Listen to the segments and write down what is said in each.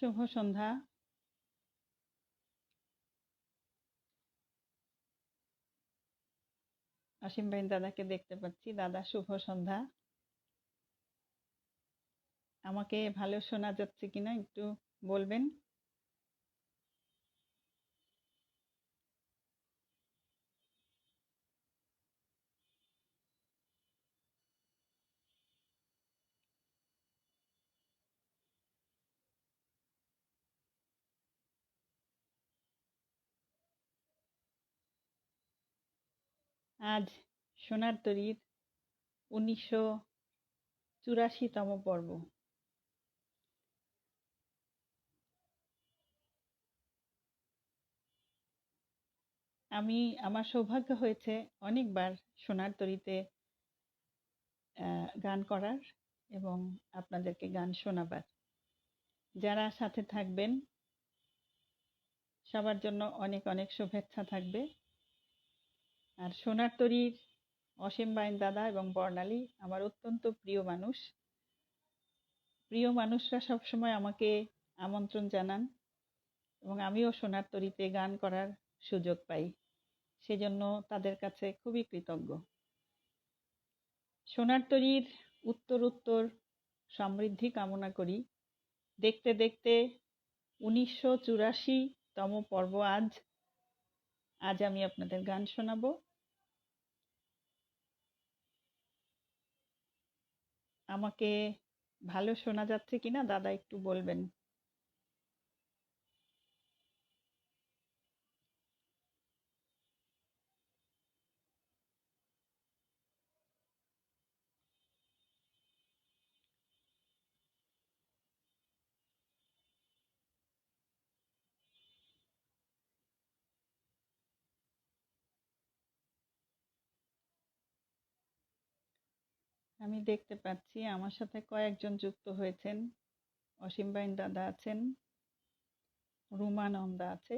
শুভ সন্ধ্যা। অসীম ভাই দাদাকে দেখতে পাচ্ছি। দাদা শুভ সন্ধ্যা। আমাকে ভালো শোনা যাচ্ছে কিনা একটু বলবেন। আজ সোনার তরীর 1984তম পর্ব। আমার সৌভাগ্য হয়েছে অনেকবার সোনার তরীতে গান করার এবং আপনাদেরকে গান শোনাবার। যারা সাথে থাকবেন সবার জন্য অনেক অনেক শুভেচ্ছা থাকবে। আর সোনার তরীর অসীম বাইন দাদা এবং বর্ণালী আমার অত্যন্ত প্রিয় মানুষ। প্রিয় মানুষরা সবসময় আমাকে আমন্ত্রণ জানান এবং আমিও সোনার তরীতে গান করার সুযোগ পাই, সেজন্য তাদের কাছে খুবই কৃতজ্ঞ। সোনার তরীর উত্তর সমৃদ্ধি কামনা করি। দেখতে দেখতে 1984তম পর্ব আজ আমি আপনাদের গান শোনাবো। আমাকে ভালো শোনা যাচ্ছে কিনা দাদা একটু বলবেন। আমি দেখতে পাচ্ছি আমার সাথে কয়েকজন যুক্ত হয়েছেন। অসীম বাইন দাদা আছেন, রুমা নন্দা আছে।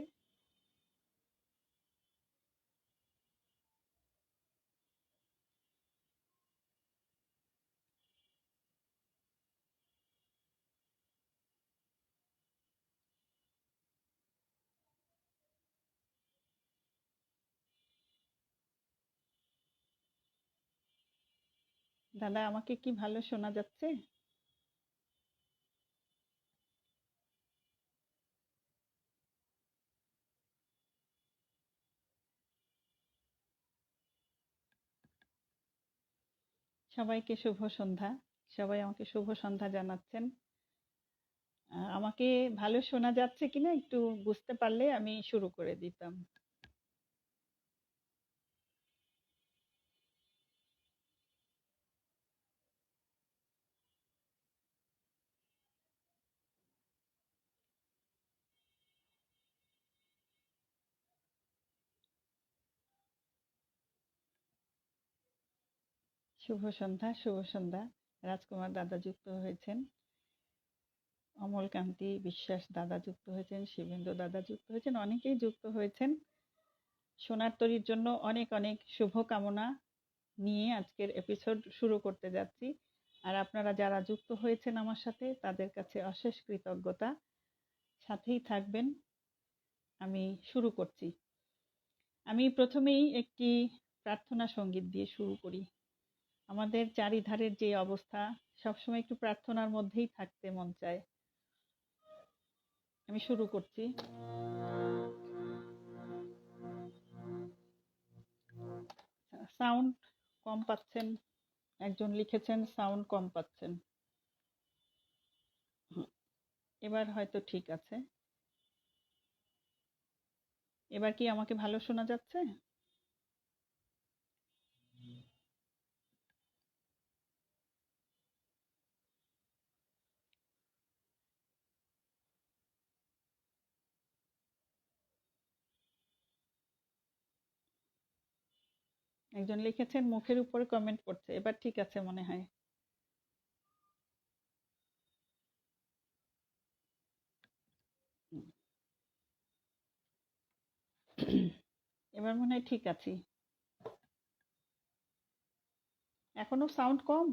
দাদা আমাকে কি ভালো শোনা যাচ্ছে? সবাইকে শুভ সন্ধ্যা। সবাই আমাকে শুভ সন্ধ্যা জানাচ্ছেন। আমাকে ভালো শোনা যাচ্ছে কিনা একটু বুঝতে পারলে আমি শুরু করে দিতাম। শুভ সন্ধ্যা, শুভ সন্ধ্যা। রাজকুমার দাদা যুক্ত হয়েছেন, অমলকান্তি বিশ্বাস দাদা যুক্ত হয়েছেন, শিবেন্দ্র দাদা যুক্ত হয়েছেন, অনেকেই যুক্ত হয়েছেন। সোনার তরীর জন্য অনেক অনেক শুভকামনা নিয়ে আজকের এপিসোড শুরু করতে যাচ্ছি। আর আপনারা যারা যুক্ত হয়েছেন আমার সাথে তাদের কাছে অশেষ কৃতজ্ঞতা। সাথেই থাকবেন। আমি শুরু করছি। আমি প্রথমেই একটি প্রার্থনা সঙ্গীত দিয়ে শুরু করি। আমাদের চারিধারের যে অবস্থা, সবসময় একটু প্রার্থনার মধ্যেই থাকতে মন চায়। আমি শুরু করছি। সাউন্ড কম পাচ্ছেন, একজন লিখেছেন সাউন্ড কম পাচ্ছেন। এবার হয়তো ঠিক আছে। এবার কি আমাকে ভালো শোনা যাচ্ছে? একজন লিখেছেন মুখের উপরে কমেন্ট করছে, এবার ঠিক আছে মনে হয়। এবার মনে হয় ঠিক আছে। এখনো সাউন্ড কম?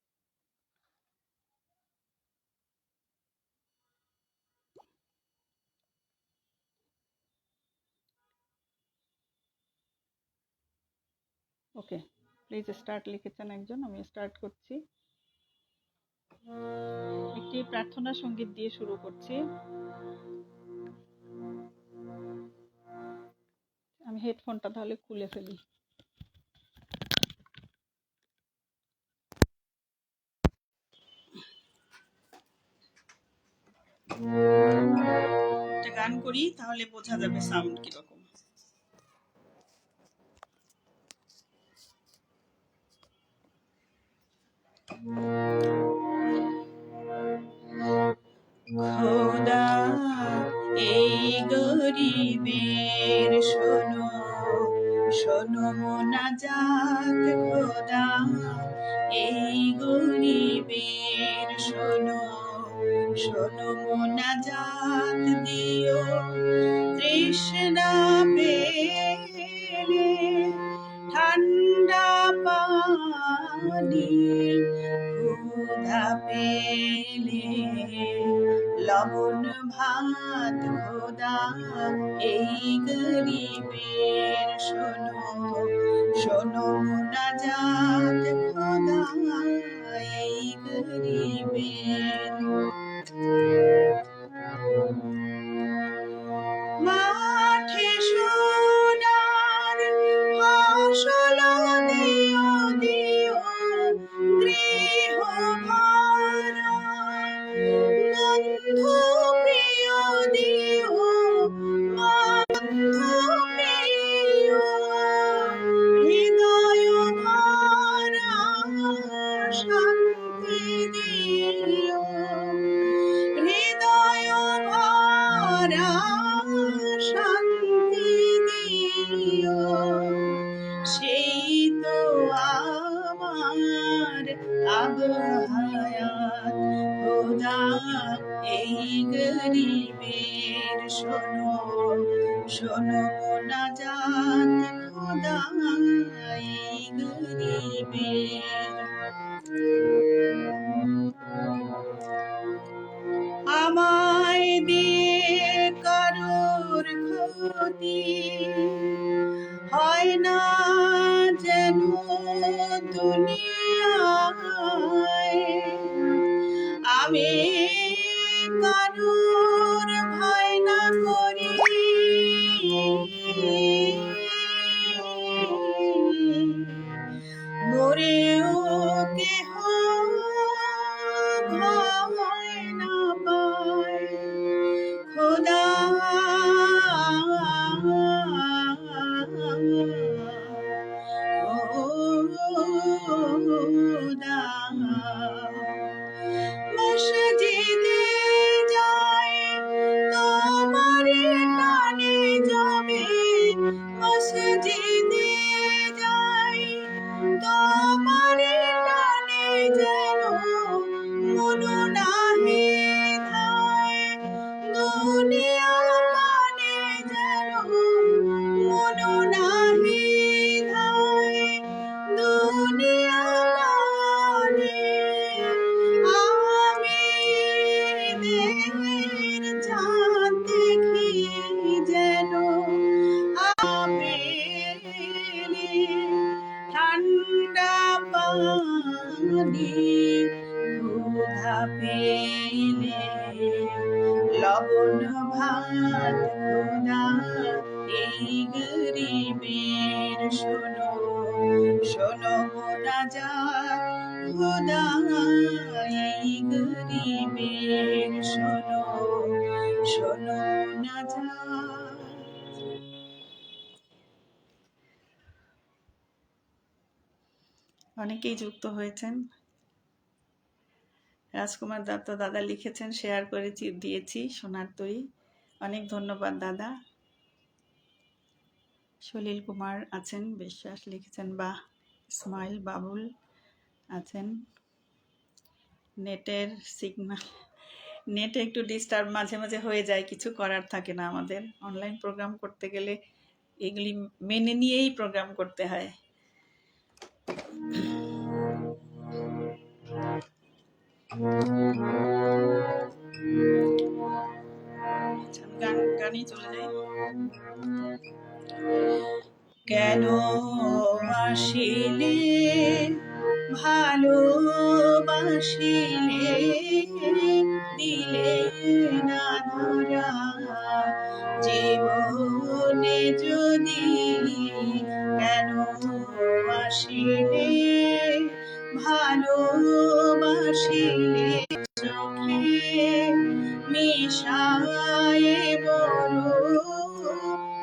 আমি ওকে, প্লিজ স্টার্ট লিখেছেন একজন, আমি স্টার্ট করছি। একটি প্রার্থনা সঙ্গীত দিয়ে শুরু করছি। আমি হেডফোনটা তাহলে খুলে ফেলি। একটা গান করি, তাহলে বোঝা যাবে সাউন্ড কিরকম। খোদা এই গরিবের শোনো শোনো মোনাজাত, খোদা এই গরিবের শোনো শোনো মোনাজাত, দিও তৃষ্ণা পেলে ঠান্ডা পানি, ক্ষুধা পেলে লবণ ভাত, খোদা এই গরিবের শোনো শোনো মোনাজাত, খোদা এই গরিবের। মাঠে সোনার ফসল দিও দিও, গৃহ ভরা বন্ধু প্রিয় দিও, বন্ধু প্রিয় হৃদয় ভরা শান্তি দিও, হৃদয় ভরা শান্তি দিও, সেই তো আমার আবহায়াত, খোদা এই গরিবের শোনো শোনো মোনাজাত, খোদা এই গরিবের। আমায় দিয়ে কারোর ক্ষতি হয় না যেন দুনিয়ায়, আমি কারোর ভয় না করি, মরেও কেহ ভয় না পায়, খোদা খোদা। মসজিদে যাই তোমার টানে জমে, মসজিদে যাই তোমার টানে, যেন মন নাহি ধায় দুনিয়া পানে, যেন মন নাহি ধায় দুনিয়া পানে। আমি দেহের চাঁদ দেখি যেন পেলে ঠান্ডা পানি, ক্ষুধা পেলে লবণ ভাত, খোদা এই গরিবের শোনো শোনো মোনাজাত, খোদা এই গরিবের শোনো শোনো মোনাজাত। অনেকেই যুক্ত হয়েছেন। রাজকুমার দত্ত দাদা লিখেছেন, শেয়ার করে দিয়েছি সোনার তরী, অনেক ধন্যবাদ দাদা। সলিল কুমার আছেন বিশ্বাস লিখেছেন, বাহ। ইসমাইল বাবুল আছেন। নেটের সিগন্যাল, নেটে একটু ডিস্টার্ব মাঝে মাঝে হয়ে যায়, কিছু করার থাকে না আমাদের। অনলাইন প্রোগ্রাম করতে গেলে এগুলি মেনে নিয়েই প্রোগ্রাম করতে হয়। গানে চলে যাই। কেন আসিলে ভালোবাসিলে দিলে না ধরা জীবনে যদি কেন আসিলে ভালোবাসিলে চোখে মিশায় বড়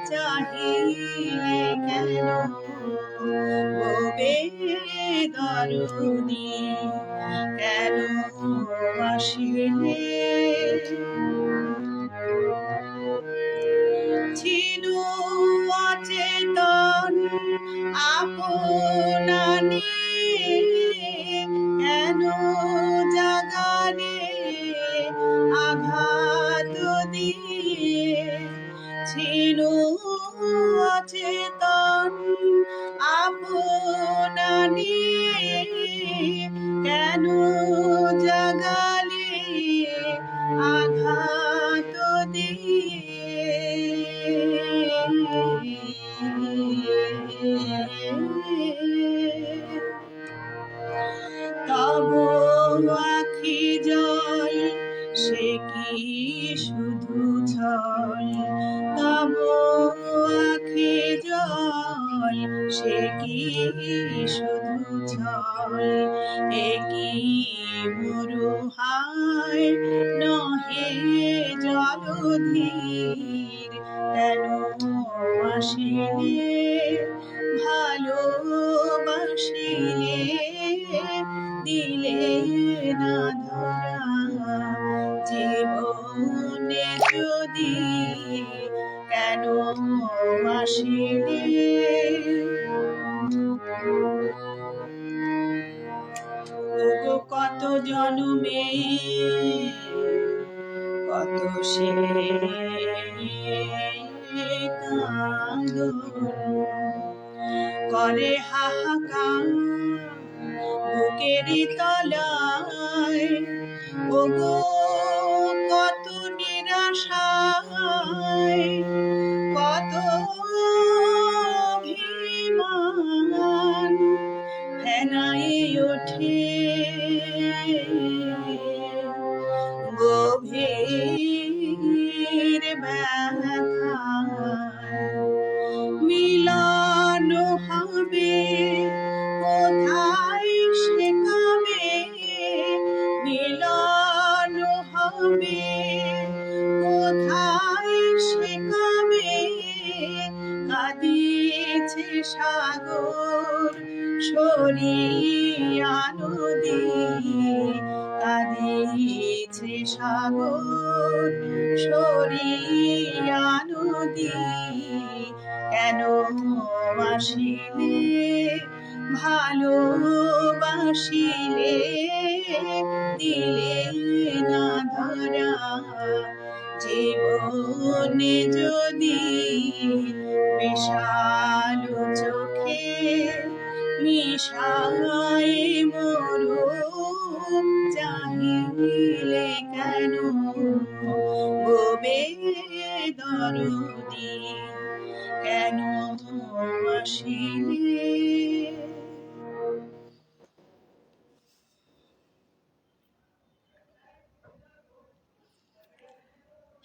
চাহিলে কেন ওবে দরদি কেন আসিলে ছিল অচেতন আপনানি কেন জাগালে আঘাত দিয়ে ছিল অচেতন আপনানি কেন জাগালে আঘাত দিয়ে তব আখি জল সে কি শুধু ছল তব আখি জল সে কি শুধু ছল একি মরু হায় নহে জলধীর কেন আসিলে ভালোবাসিলে দিলে না ধরা জীবনে যদি কেন আসিলে ওগো কত জন্মে কত সে কাঁদন করে হাহাকার বুকেরই তলায় ওগো কত নিরাশায় কত অভিমান ফেনায় ওঠে গভীর ব্যথায় মিলন হবে কোথায় শেখাবে মিলন হবে কোথায় শেখাবে কাঁদিয়েছে সাগর সরিয়া নদী কাঁদিয়েছে সাগর সরিয়া নদী কেন আসিলে ভালোবাসিলে দিলে না ধরা জীবনে যদি বিশাল চোখে মিশায় মরু চাহিলে কেন গোবে দরদি কেন আসিলে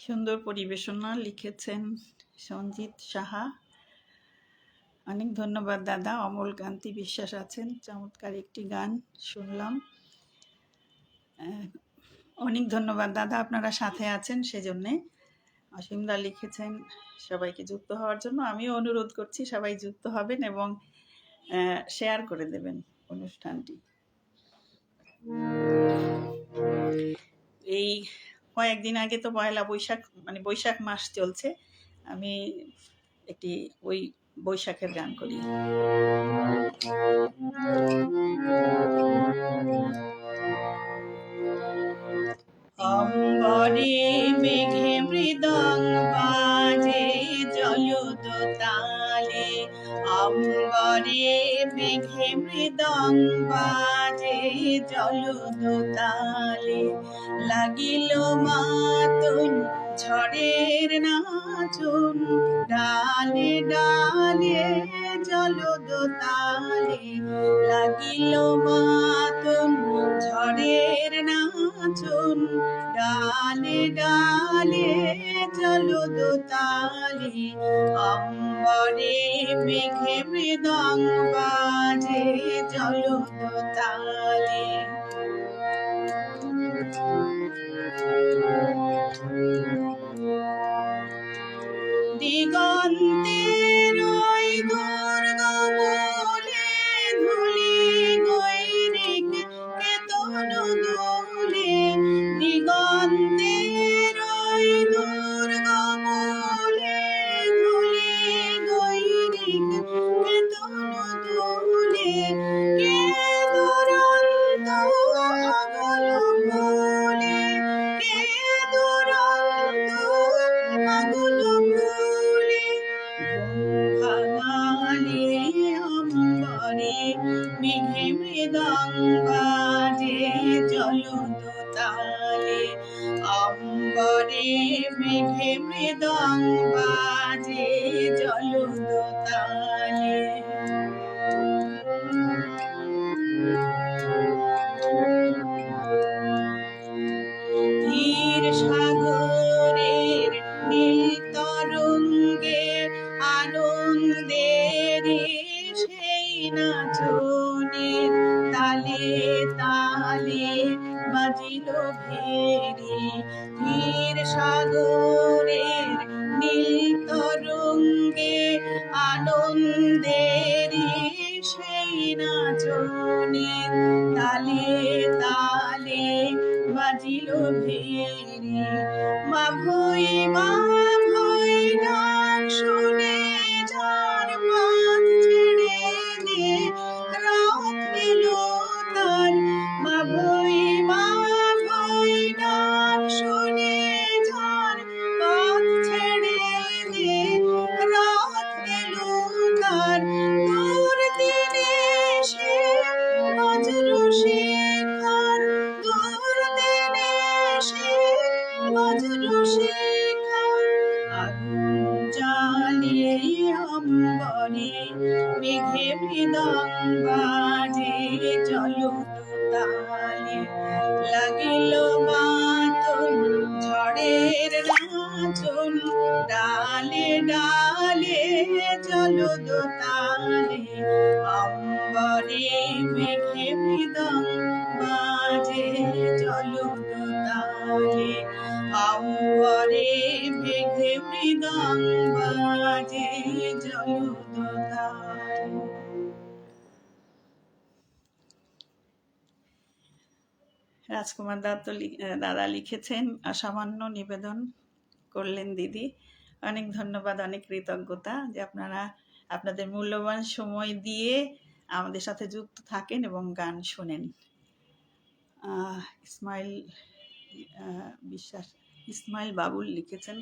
সুন্দর পরিবেশনা লিখেছেন সঞ্জিত সাহা। অনেক ধন্যবাদ দাদা। অমল কান্তি বিশ্বাস আছেন, চমৎকার একটি গান শুনলাম। অনেক ধন্যবাদ দাদা, আপনারা সাথে আছেন সেজন্যে। অসীমদা লিখেছেন সবাইকে যুক্ত হওয়ার জন্য। আমিও অনুরোধ করছি সবাই যুক্ত হবেন এবং শেয়ার করে দেবেন অনুষ্ঠানটি। এই কয়েকদিন আগে তো পয়লা বৈশাখ, মানে বৈশাখ মাস চলছে। আমি একটি ওই বৈশাখের গান করি। অম্বরে মেঘে মৃদঙ্গ বাজে জলদোতালে অম্বরে মেঘে মৃদঙ্গ বাজে জলদোতালে লাগিল মাতন ঝড়ের নাচন ডালে ডালে জলদোতালে লাগিল মাতন ঝড়ের নাচন ডালে ডালে জলদোতালে অম্বরে মেঘে মৃদঙ্গ বাজে জলদোতালে দিগন্তের ওই দুর্গমূলে ধুলি গৈরিক কেতন দোলে দিগন্তের ওই দুর্গমূলে ধুলি গৈরিক কেতন দোলে কে দুরন্ত আগল ফুলে কে দুরন্ত আগল ফুলে ভাঙালে অম্বরে মেঘে মৃদঙ্গ বাজে জলদোতালে অম্বরে মেঘে মৃদঙ্গ বাজে জলদোতালে ধীর সাগরের নীল তরঙ্গে আনন্দের সেই নাচনের তালে তালে বাজিল ভেরি ধীর সাগরের নীল তরঙ্গে আনন্দের সেই নাচনের তালে তালে বাজিল ভেরি মা ভৈ ডাক শুনে যার পথ ছেড়ে দে রাত এলো তার মা ভৈ ডাক শুনে যার পথ ছেড়ে দে রাত এলো তার দূর দিনে সে বজ্র শিখার দূর দিনে সে বজ্র শিখার আগুন জ্বালে অম্বরে মেঘে মৃদঙ্গ বাজে জলদোতালে লাগিল মাতন ঝড়ের নাচন ডালে ডালে জলদোতালে অম্বরে মেঘে মৃদঙ্গ বাজে জলদোতালে অম্বরে মেঘে মৃদঙ্গ বাজে জলদোতালে। রাজকুমার দাদা লিখেছেন, অসামান্য নিবেদন করলেন দিদি। অনেক ধন্যবাদ, অনেক কৃতজ্ঞতা যে আপনারা আপনাদের মূল্যবান সময় দিয়ে আমাদের সাথে যুক্ত থাকেন এবং গান শোনেন। ইসমাইল বাবুল লিখেছেন,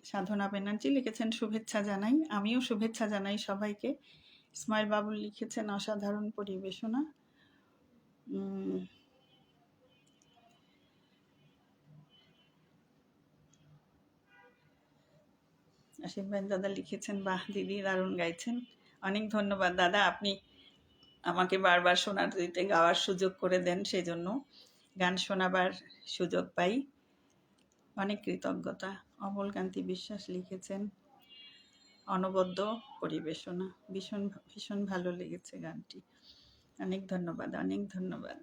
সাধনা ব্যানার্জি লিখেছেন শুভেচ্ছা জানাই। আমিও শুভেচ্ছা জানাই সবাইকে। ইসমাইল বাবুল লিখেছেন অসাধারণ পরিবেশনা। আশিফ দাদা লিখেছেন, বাহ দিদি দারুণ গাইছেন। অনেক ধন্যবাদ দাদা, আপনি আমাকে বারবার শোনার দিতে গাওয়ার সুযোগ করে দেন, সেই জন্য গান শোনাবার সুযোগ পাই। অনেক কৃতজ্ঞতা। অমলকান্তি বিশ্বাস লিখেছেন অনবদ্য পরিবেশনা, ভীষণ ভীষণ ভালো লেগেছে গানটি। অনেক ধন্যবাদ, অনেক ধন্যবাদ।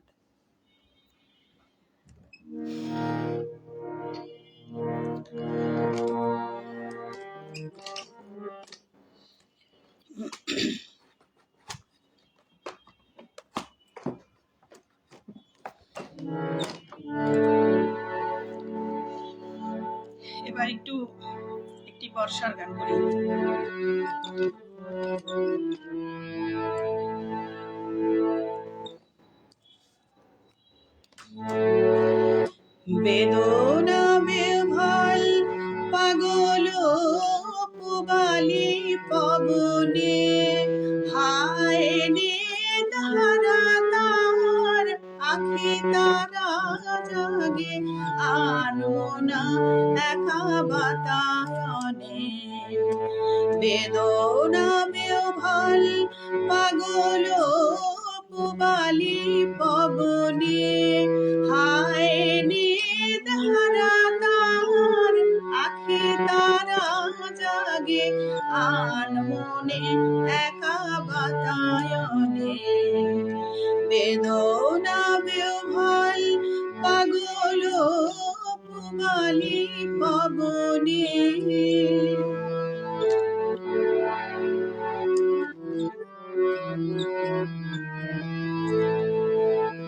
এবার একটি বর্ষার গান করি। বেদনা বেভাল পাগল পুবালি পবনে হায় রে ধারা তার আখি তারা জাগে আনন্দ বেদনা বিহ্বল পাগল পুবালি পবনে হায় নিধারা তার আখি তারা জাগে আনমনে একা বাতায়নে বেদনা বিহ্বল পাগল পুবালি পবনে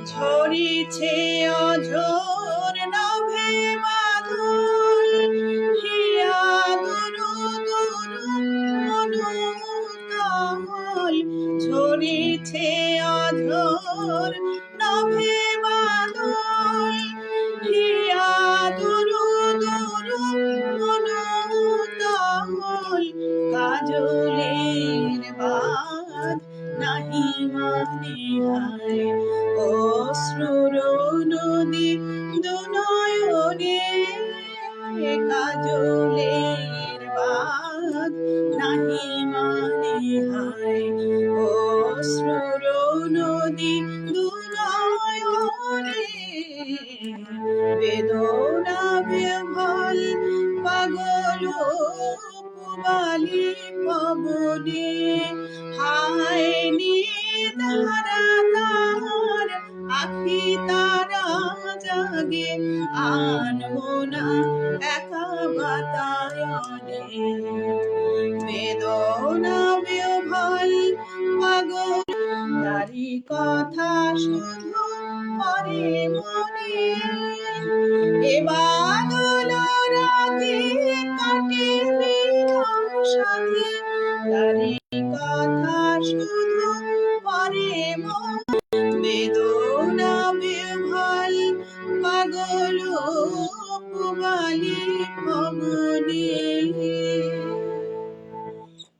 ঝরিছে অঝোর নভে বাদল হিয়া দুরু দুরু মনোতল ঝরিছে অঝোর নভে বাদল হিয়া দুরু দুরু মনোতল কাজলের বাঁধ নাহি মানে হায় অশ্রুর নদী দুনয়নে কাজলের বাঁধ নাহি মানে হায় অশ্রুর নদী দুনয়নে বেদনা বিহ্বল পাগল পুবালি পবনে হায় নিধারা তার আখি তারা জাগে আনমনা একা বাতায়নে বেদনা বিহ্বল পাগল তারি কথা শুধু পরে মনে এ বাদল রাতে কাটিবে সাথে তারি কথা শুধু পরে মনে বেদনা বিহ্বল পাগল পুবালি পবনে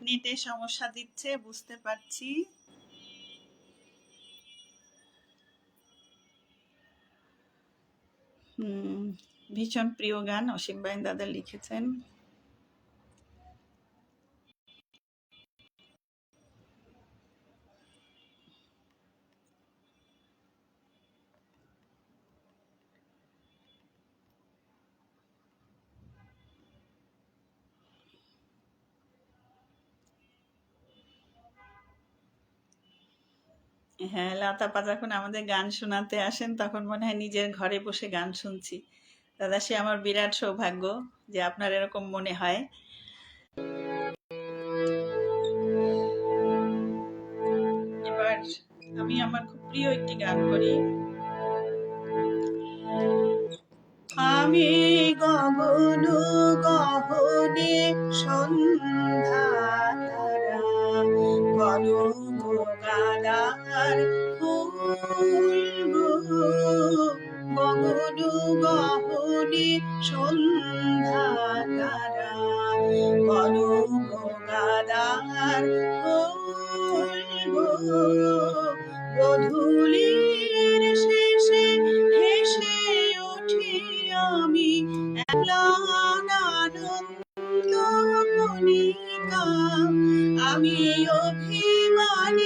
নেটে সমস্যা দিচ্ছে বুঝতে পারছি ভীষণ প্রিয় গান অসীম বাইন দাদা লিখেছেন হ্যাঁ লতাপা যখন আমাদের গান শোনাতে আসেন তখন মনে হয় নিজের ঘরে বসে গান শুনছি দাদা সে আমার বিরাট সৌভাগ্য যে আপনার এরকম মনে হয় এবার আমি আমার খুব প্রিয় একটি গান করি আমি গগন গহনে সন্ধ্যা তারা কনক গাদার ফুল গগন গহনে সন্ধ্যা তারা কনক গাদার ফুল গধূলির শেষে হেসে উঠি আমি আনন্দ কণিকা আমি অভিমানিনীর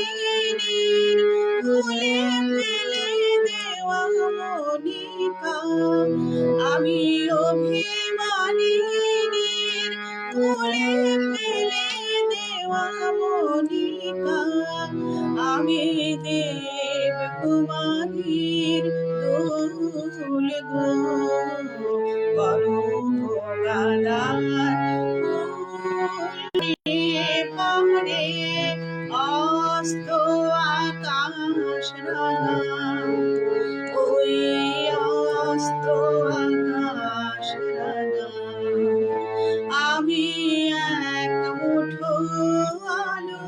ভুলে ফেলে দেওয়া মনিকা আমি অভিমানিনীর ভুলে ফেলে দেওয়া মনিকা আমি দেব কুমারীর দোল গো পাহাড়ে অস্ত আকাশ রাঙা ওই অস্ত আকাশ রাঙা আমি এক মুঠো আলো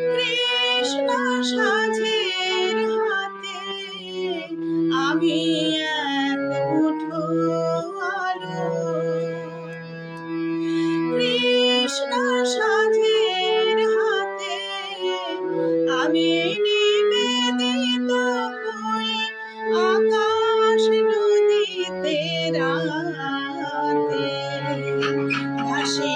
কৃষ্ণ সাজের হাতে আমি এক মুঠো আলো কৃষ্ণ সাজের হাতে আমি নিবেদিত ফুল আকাশ নদীতে রাতে ভাসে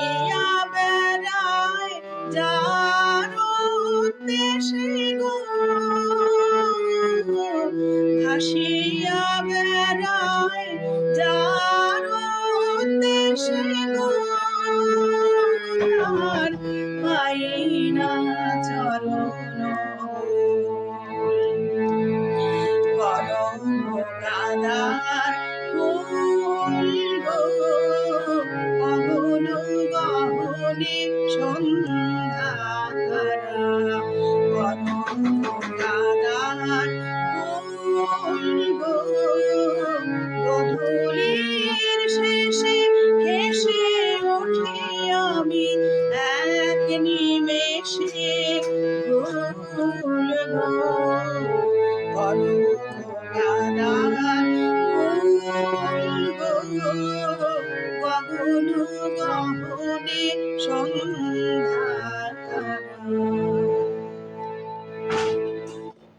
কোনো গহনে সন্ধ্যা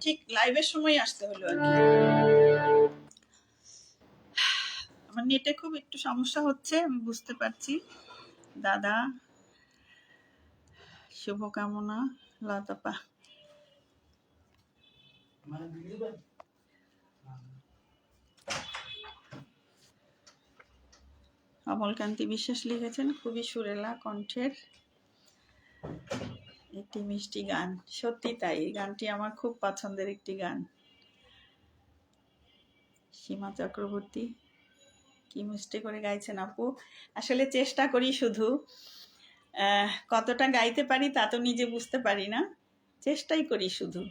ঠিক লাইভের সময় আসতে হলো আর কি। আমার নেটে খুব একটু সমস্যা হচ্ছে, আমি বুঝতে পারছি। দাদা শুভকামনা লতাপা। অমলকান্তি বিশ্বাস লিখেছেন, খুবই সুরেলা কণ্ঠের একটি মিষ্টি গান। সত্যি তাই, এই গানটি আমার খুব পছন্দের একটি গান। সীমা চক্রবর্তী, কি মিষ্টি করে গাইছেন আপু। আসলে চেষ্টা করি শুধু, কতটা গাইতে পারি তা তো নিজে বুঝতে পারি না, চেষ্টাই করি শুধু।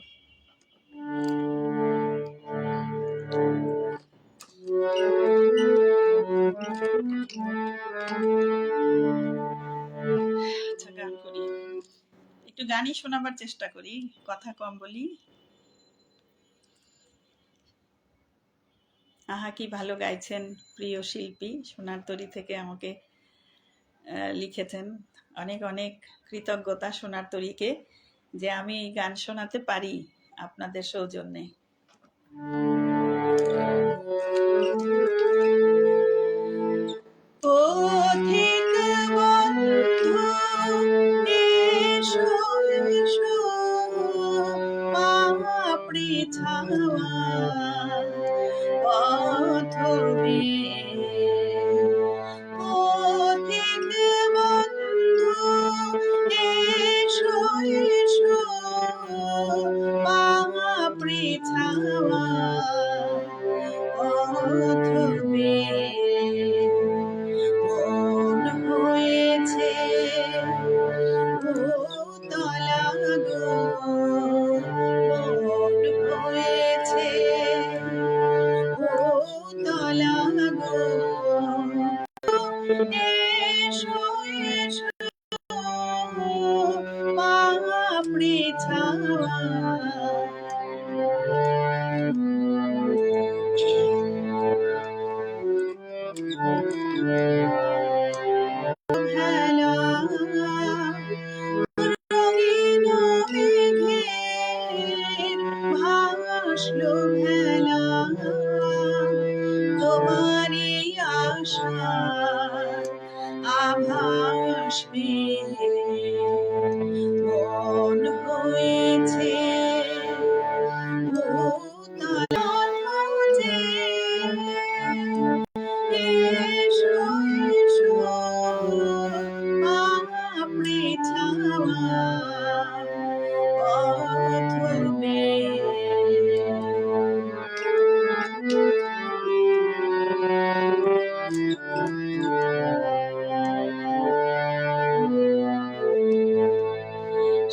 আচ্ছা, গান করি, একটু গানই শোনাবার চেষ্টা করি, কথা কম বলি। আহা কি ভালো গাইছেন প্রিয় শিল্পী, সোনারতরী থেকে আমাকে লিখেছেন। অনেক অনেক কৃতজ্ঞতা সোনারতরীকে যে আমি গান শোনাতে পারি আপনাদের সৌজন্যে। পথিক বন্ধু এসো এসো পাপড়ি ছাওয়া পথবে। পথিক বন্ধু এসো এসো পাপড়ি ছাওয়া পথবে। মন হয়েছে তলা গো, মন হয়েছে তলা গো। এসো এসো পাপড়ি ছাওয়া। রঙিন মেঘের ভাসলো ভেলা, তোমারই আশার আভাস পেয়ে। মন হয়েছে ভূতলা যে, এসো এসো পাপড়ি ছাওয়া পথবে।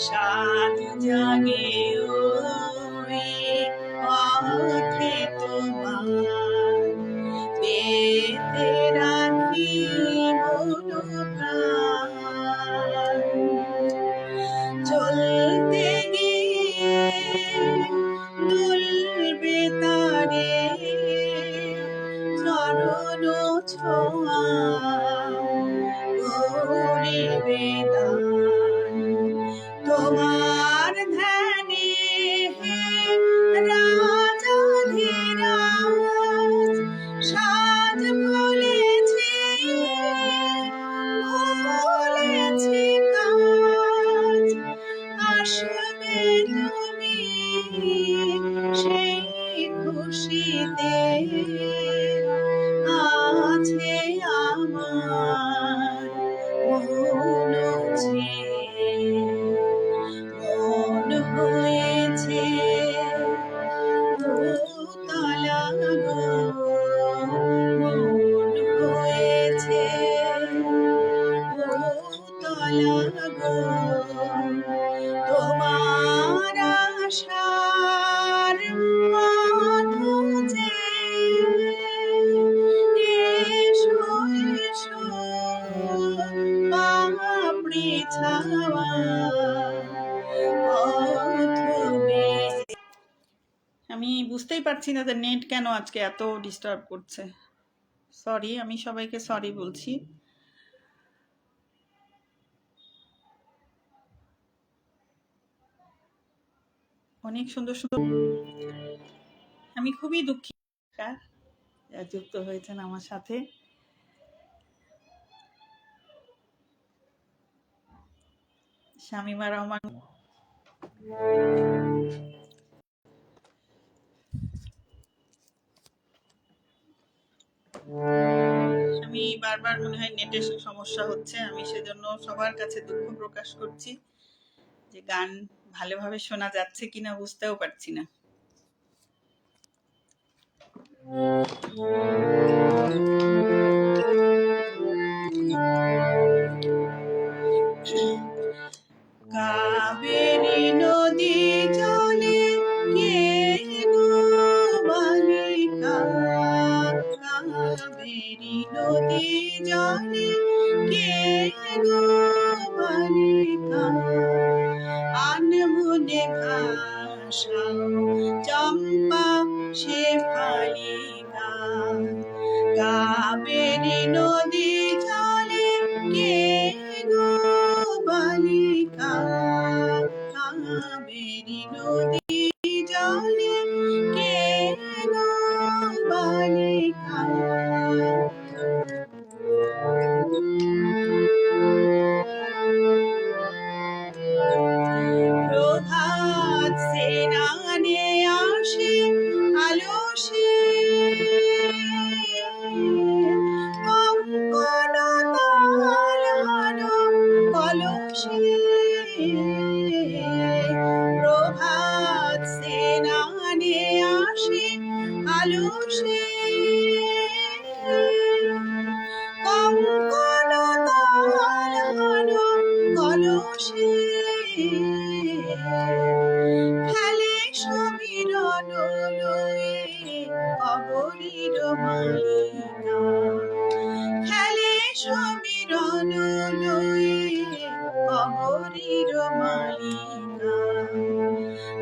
সাত জাগে ওই পথে তোমার পেতে রাখি মনোপ্রাণ। চলতে গিয়ে দুলবে তারে চরণ ছোঁয়া করিবে দান। তোমার ধ্যানে হে রাজাধিরাজ সাজ ভুলেছি ভুলেছি কাজ। আসবে তুমি সেই খুশিতে আছে আমার মন ছুঁয়ে। মন হয়েছে ভূতলা গো, মন হয়েছে ভূতলা গো। তোমার আশার পথ যে, এসো এসো পাপড়ি ছাওয়া পথবে। আমি বুঝতেই পারছি না যে নেট কেন আজকে এত ডিস্টার্ব করছে। সরি, আমি সবাইকে সরি বলছি। অনেক সুন্দর সুন্দর। আমি খুবই দুঃখিত যারা যুক্ত হয়েছেন আমার সাথে। শামীমা রহমান, আমি বারবার মনে হয় নেটের সমস্যা হচ্ছে, আমি সেজন্য সবার কাছে দুঃখ প্রকাশ করছি যে গান ভালোভাবে শোনা যাচ্ছে কিনা বুঝতেও পারছি না। কাবেরী নদী জলে কে গো বালিকা, কাবেরী নদী জলে কে গো বালিকা, আনমনে ভাষাও চম্পা শেফালিকা, কাবেরী নদী জলে কে গো বালিকা, কাবেরী নদী জলে কে গো বালিকা। প্রভাত সেনানে আসে আলসে, কঙ্কণ তাল হানো কলসে, প্রভাত সেনানে আসে আলসে, কঙ্কণ তাল হানো কলসে, খেলে সমীরণ লয়ে কবরীর মালিকা, খেলে সমীরণ লয়ে কবরীর মালিকা,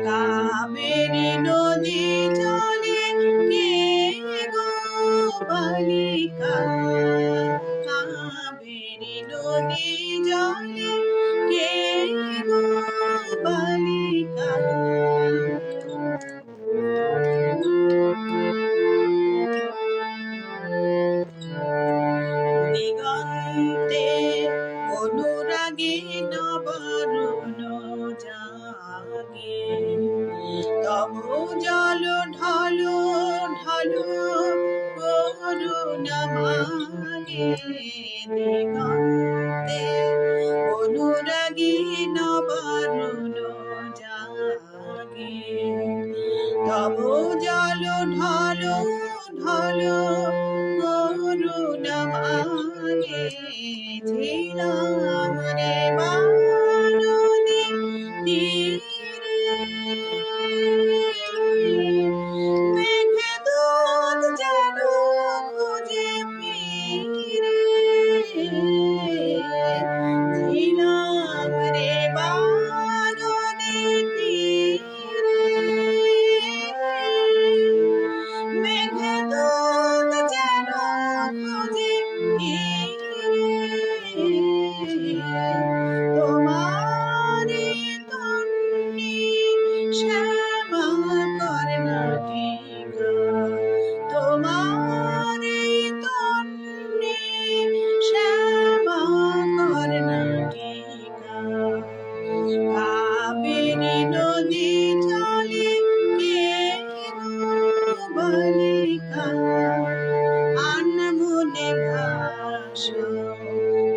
কাবেরী নদী জলে কে গো বালিকা, কাবেরী নদী জলে কে গো বালিকা। দিগন্তে অনুরাগে নবরুণ জাগে, তব জল ঢল ঢল করুণা মাগে, দিগন্তে অনুরাগে নবরুণ জাগে, তব জল ঢল ঢল করুণা মাগে, ছিলাম রে বানদী তীরে, মেঘদূত যেন খুঁজে ফিরে, ছিলাম রে বানদী তীরে, মেঘদূত যেন খুঁজে ফিরে, তোমারে তন্নি শ্যামা কর্ণাটিকা, তোমারে তন্নি শ্যামা কর্ণাটিকা, কাবেরী নদী জলে কে গো বালিকা, আনমনে ভাষাও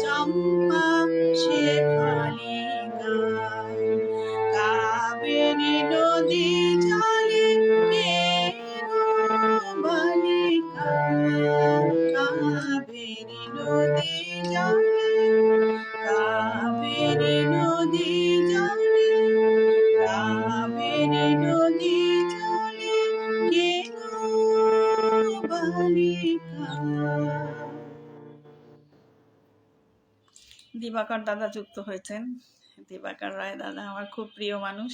চম্পা শেফালিকা, কাবেরী নদী জলে কে গো বালিকা, কাবেরী নদী জলে, কাবেরী নদী জলে, কাবেরী নদী জলে কে গো বালিকা। দিবাকর দাদা যুক্ত হয়েছেন। দিবাকর রায় দাদা আমার খুব প্রিয় মানুষ,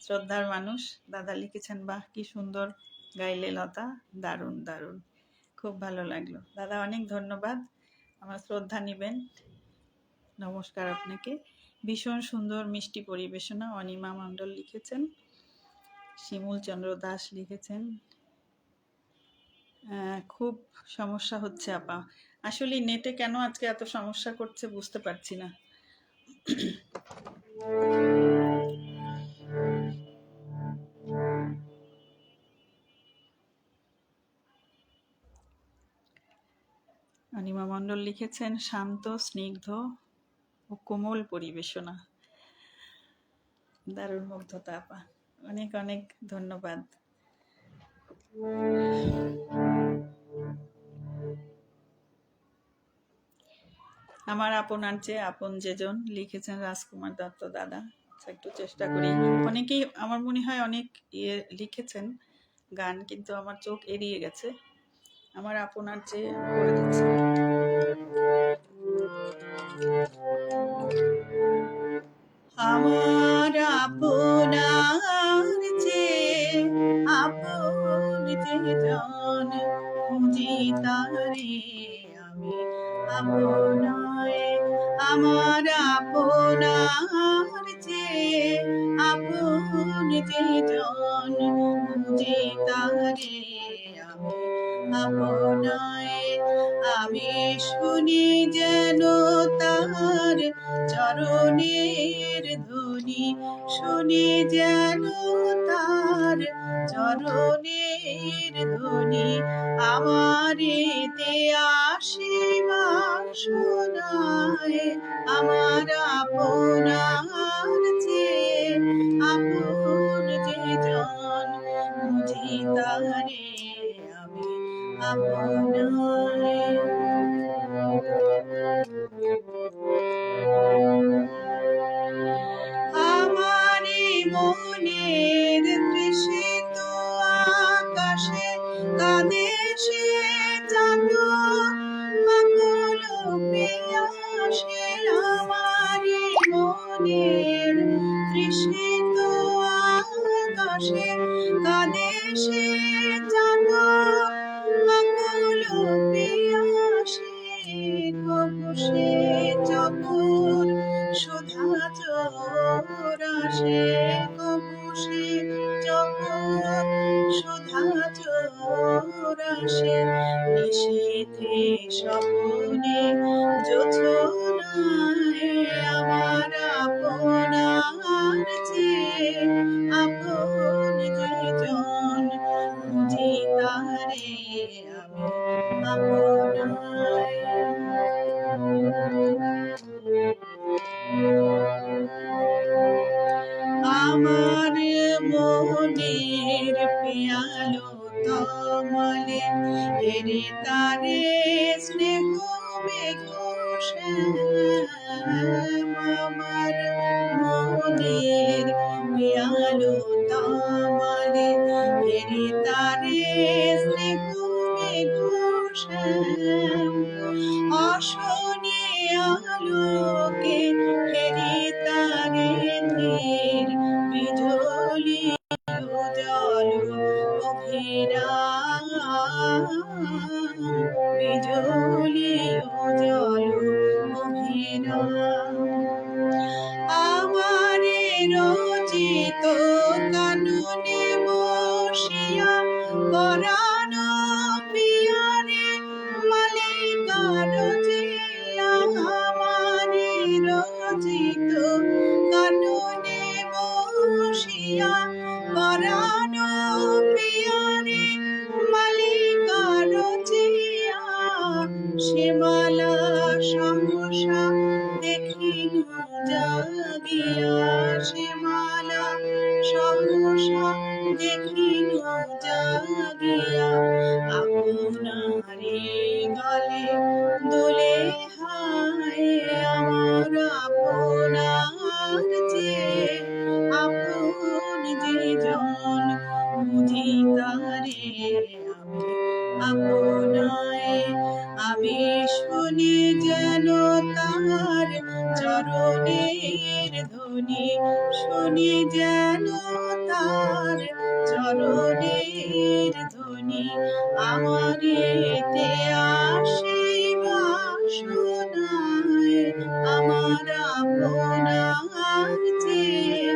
শ্রদ্ধার মানুষ। দাদা লিখেছেন, বাহ কি সুন্দর গাইলে লতা, দারুণ দারুণ, খুব ভালো লাগলো। দাদা অনেক ধন্যবাদ, আমার শ্রদ্ধা নিবেন। নমস্কার আপনাকে। ভীষণ সুন্দর মিষ্টি পরিবেশনা অনিমা মণ্ডল লিখেছেন। শিমুল চন্দ্র দাস লিখেছেন, খুব সমস্যা হচ্ছে আপা। আসলে নেটে কেন আজকে এত সমস্যা করছে বুঝতে পারছি না। অনিমা মণ্ডল লিখেছেন, শান্ত, স্নিগ্ধ ও কোমল পরিবেশনা। দারুণ মুগ্ধতা আপা, অনেক অনেক ধন্যবাদ। আমার আপনার চেয়ে আপন যেজন লিখেছেন রাজকুমার দত্ত দাদা। আচ্ছা, একটু চেষ্টা করি। অনেকেই আমার মনে হয় অনেক লিখেছেন গান, কিন্তু আমার চোখ এড়িয়ে গেছে। আমার আপনার চেয়ে করে দিচ্ছি। আমার আপনার চেয়ে আপন যেজন, খুঁজি তারে আমি আপনায়। আমার আপনার চেয়ে আপন যেজন, খুঁজি তারে আমি আপনায়। আমি শুনি যেন তার চরণের ধ্বনি, শুনি যেন তার চরণের ধ্বনি, আমার এতে আসিবা শোনায়। আমার আপনার চেয়ে আপন যেজন, বুঝি তারে আমি আপনায়। আমারি মনের তৃষিত আকাশে কাঁদে সে চাঁদ, আকুল পিয়াসে। আমারি মনের তৃষিত আকাশে কাঁদে সে চাঁদ, আকুল পিয়াসে। কবু সে যখন সুধা চোরাসে, কবু সে যখন সুধা চোরাসে। নিশীথে স্বপনে জোছনায়, আমার আপনার চেয়ে আপন যেজন, বুঝি তারে আমি আপনায়। আমার মনের পেয়ালো তমালে হেরে তারে স্নেহ বেঘোষে। আমার মনের পেয়ালো তমালে হেরে তারে স্নেহ বেঘোষে। অশনি আলোকে হেরি তারে ধীর বিজলি উজাল অভিরাম, বিজলি উজাল অভিরাম। আমারে রচিত কাননে বসিয়া পরাণ পিয়ারে মালিকা রচিয়া। আমারে রচিত কাননে বসিয়া পরাণ পিয়ারে মালিকা রচিয়া। শ্যামলা সহসা দেখিল জাগিয়া, শ্যামলা সহসা দেখিল জাগিয়া। আপনারে গলে দোলে হায়, আমার আপনার চেয়ে আপন যেজন, বুঝি তারে আমি আপনায়। আমি শুনি যেন তার চরণের ধ্বনি, শুনি যেন তার চরণের ধ্বনি, আমার এতে আসিবা শোনায়। আমার আপনার চেয়ে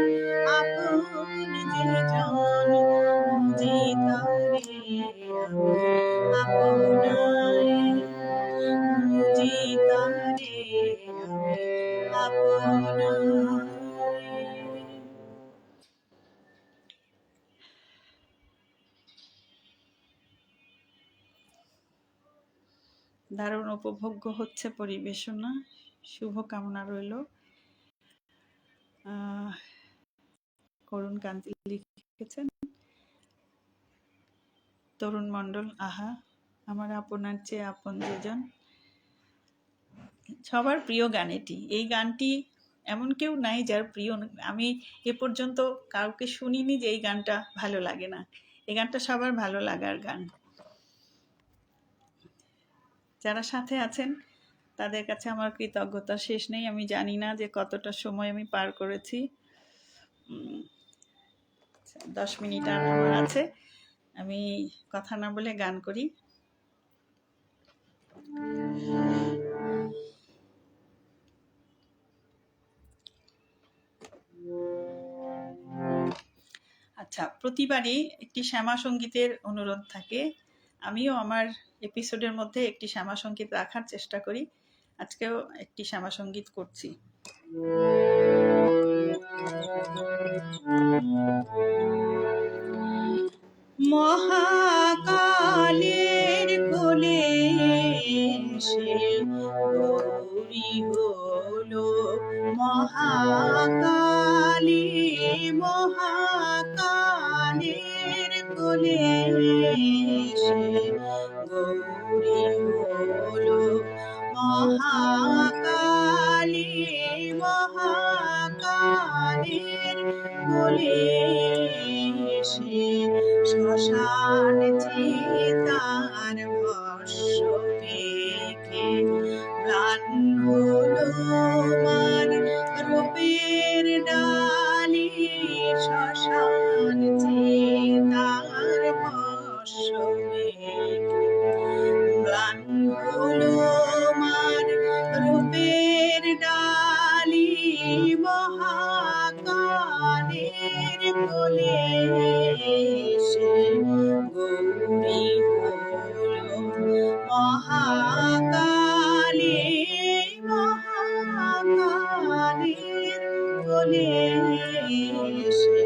আপন যেজন, দ্বারে আমি আপনার। দারুণ উপভোগ্য হচ্ছে পরিবেশনা, শুভকামনা রইল। করুণ কান্তি লিখেছেন, তরুণ মণ্ডল, আহা আমার আপনার চেয়ে আপন যেজন। সবার প্রিয় গান এটি। এই গানটি এমন কেউ নাই যার প্রিয়। আমি এ পর্যন্ত কাউকে শুনিনি যে এই গানটা ভালো লাগে না। এই গানটা সবার ভালো লাগার গান। যারা সাথে আছেন তাদের কাছে আমার কৃতজ্ঞতা শেষ নেই। আমি জানি না যে কতটা সময় আমি পার করেছি। 10 মিনিট আর আমার আছে। আমি কথা না বলে গান করি। আচ্ছা, প্রতিবারই একটি শ্যামা সঙ্গীতের অনুরোধ থাকে। আমিও আমার এপিসোডের মধ্যে একটি শ্যামা সঙ্গীত রাখার চেষ্টা করি। আজকেও একটি শ্যামা সঙ্গীত করছি। মহাকালের কোলে সে গৌরী হলো মহাকালী, মহাকালের কোলে সে গৌরী হলো মহাকালী, মহাকালের কোলে সে শ্মশান চিতার ভস্য মেখে প্রাণ হলো মার রূপের ডালি, শ্মশান চিতার ভস্য মেখে প্রাণ হলো মার রূপের ডালি, মহাকালের কোলে সে গৌরী হলো মহাকালী, মহাকালের কোলে সে।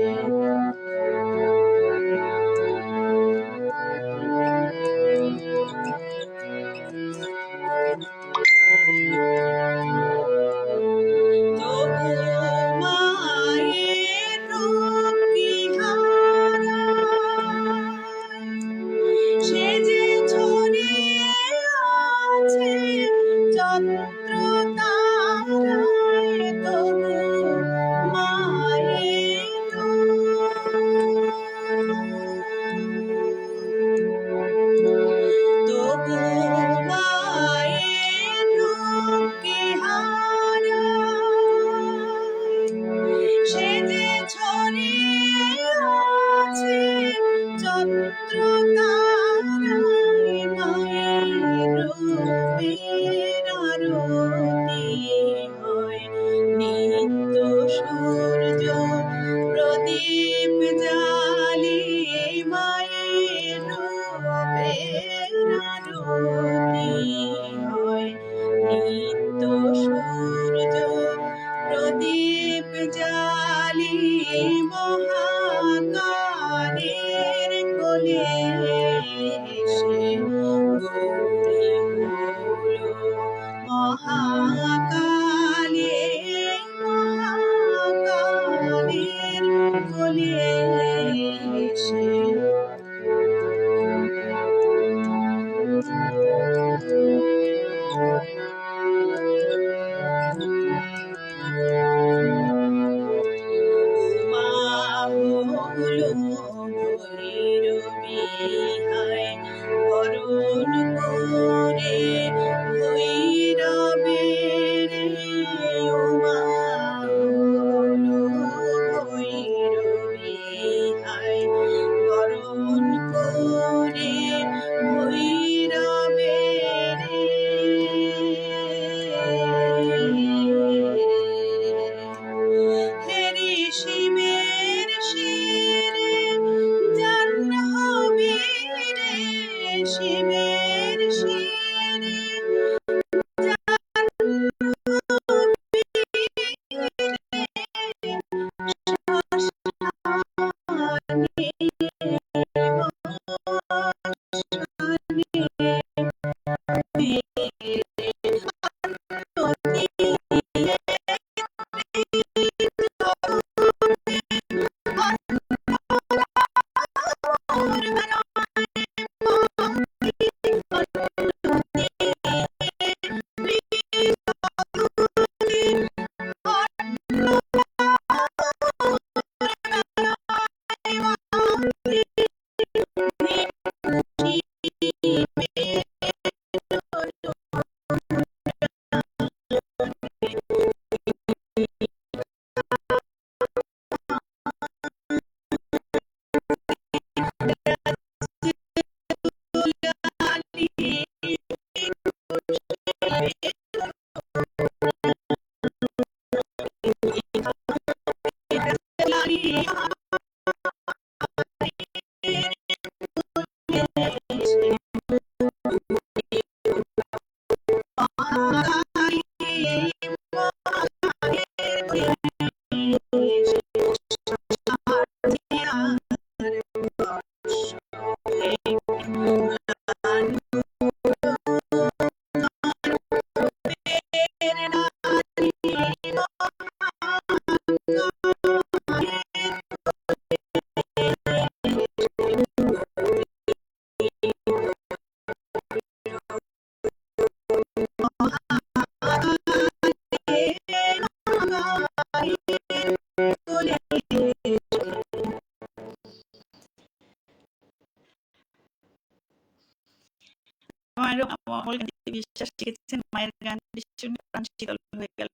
বিশ্বাস শিখেছেন মায়ের গান শুনে প্রাণ শীতল হয়ে গেল।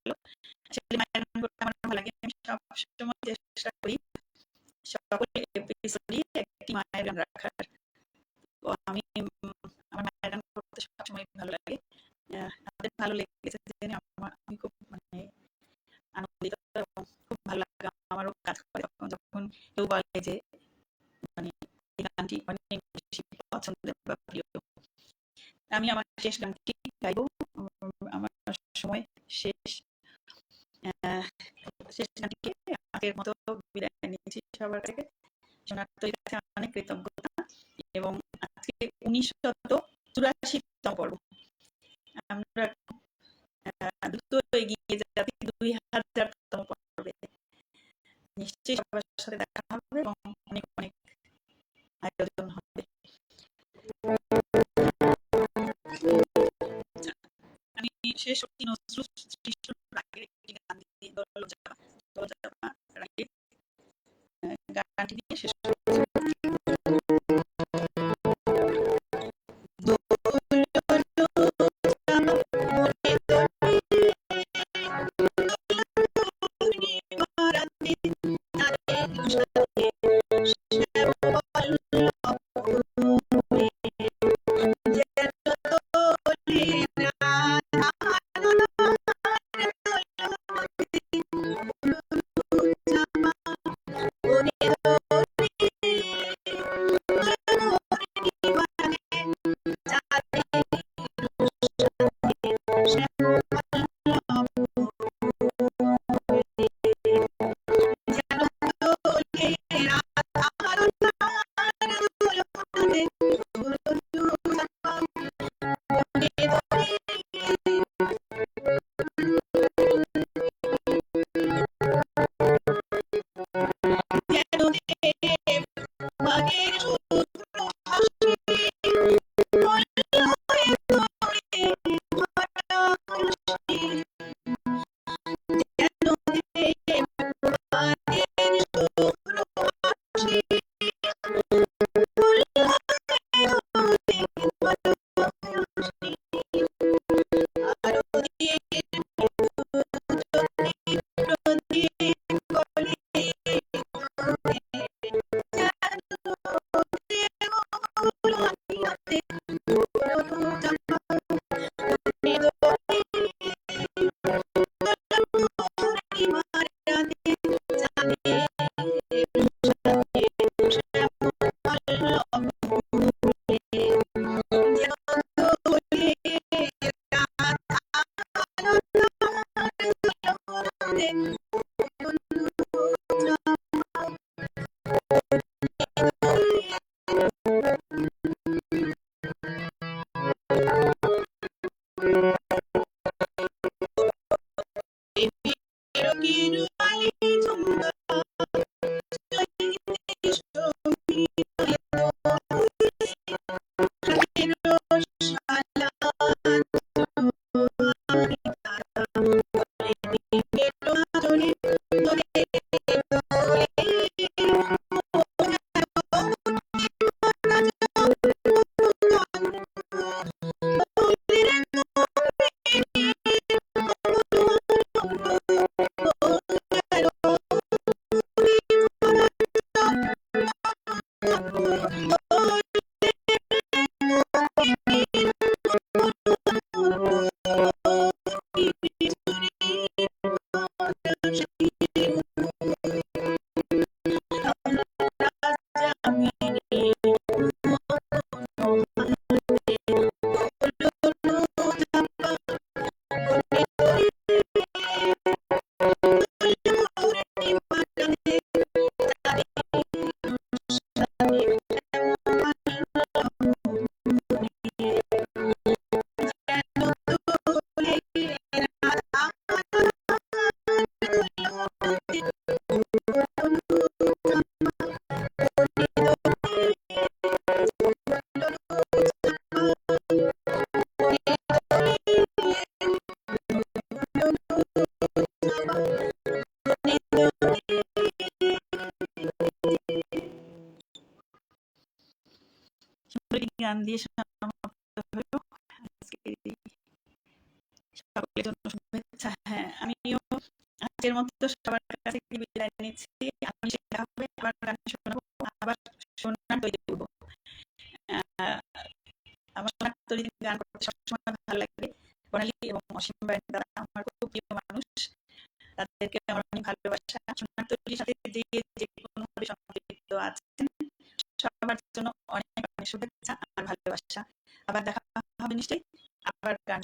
আসলে মায়ের গান করতে আমার ভালো লাগে। আমি সবসময় চেষ্টা করি সকল এপিসোডই একটি মায়ের গান রাখার। তো আমি আমার মায়ের গান করতে সবসময় ভালো লাগে। আপনাদের ভালো লেগেছে জেনে আমি খুব আনন্দিত এবং খুব ভালো লাগে। আমারও কাজ করে যখন কেউ বলে যে মানে এই গানটি অনেক বেশি পছন্দের বা প্রিয়। আমি আমার শেষ গানটি গাইব। আমার সময় শেষ। শেষ গানটিকে আজকের মতো বিদায় নিচ্ছি সবার থেকে। সোনার তরীর কাছে অনেক কৃতজ্ঞতা এবং আজকে 1984তম পর্ব। আমরা দ্রুত এগিয়ে যাচ্ছি 2000তম পর্বে। নিশ্চয়ই সবার সাথে দেখা হবে এবং অনেক অনেক আয়োজন হবে। আমি শেষ করছি নজরুল সৃষ্টির রাগের একটি গান দিয়ে দরজা রাগে গানটি দিয়ে শেষ করছি। আজকের মতো সবার কাছ থেকে বিদায় নিচ্ছি। আমি শেখা হবে, আবার গান শোনাবো, আবার সোনার তরী করবো। আমার সোনার তরী গান করতে সবসময় ভালো লাগে। বর্ণালী এবং অসীম ভাইয়ের দ্বারা আমার খুব প্রিয় মানুষ, তাদেরকে আমার অনেক ভালোবাসা। সোনার তরীর সাথে যে কোনোভাবে সম্পৃক্ত আছেন সবার জন্য অনেক অনেক শুভেচ্ছা আর ভালোবাসা। আবার দেখা হবে নিশ্চয়ই, আবার গান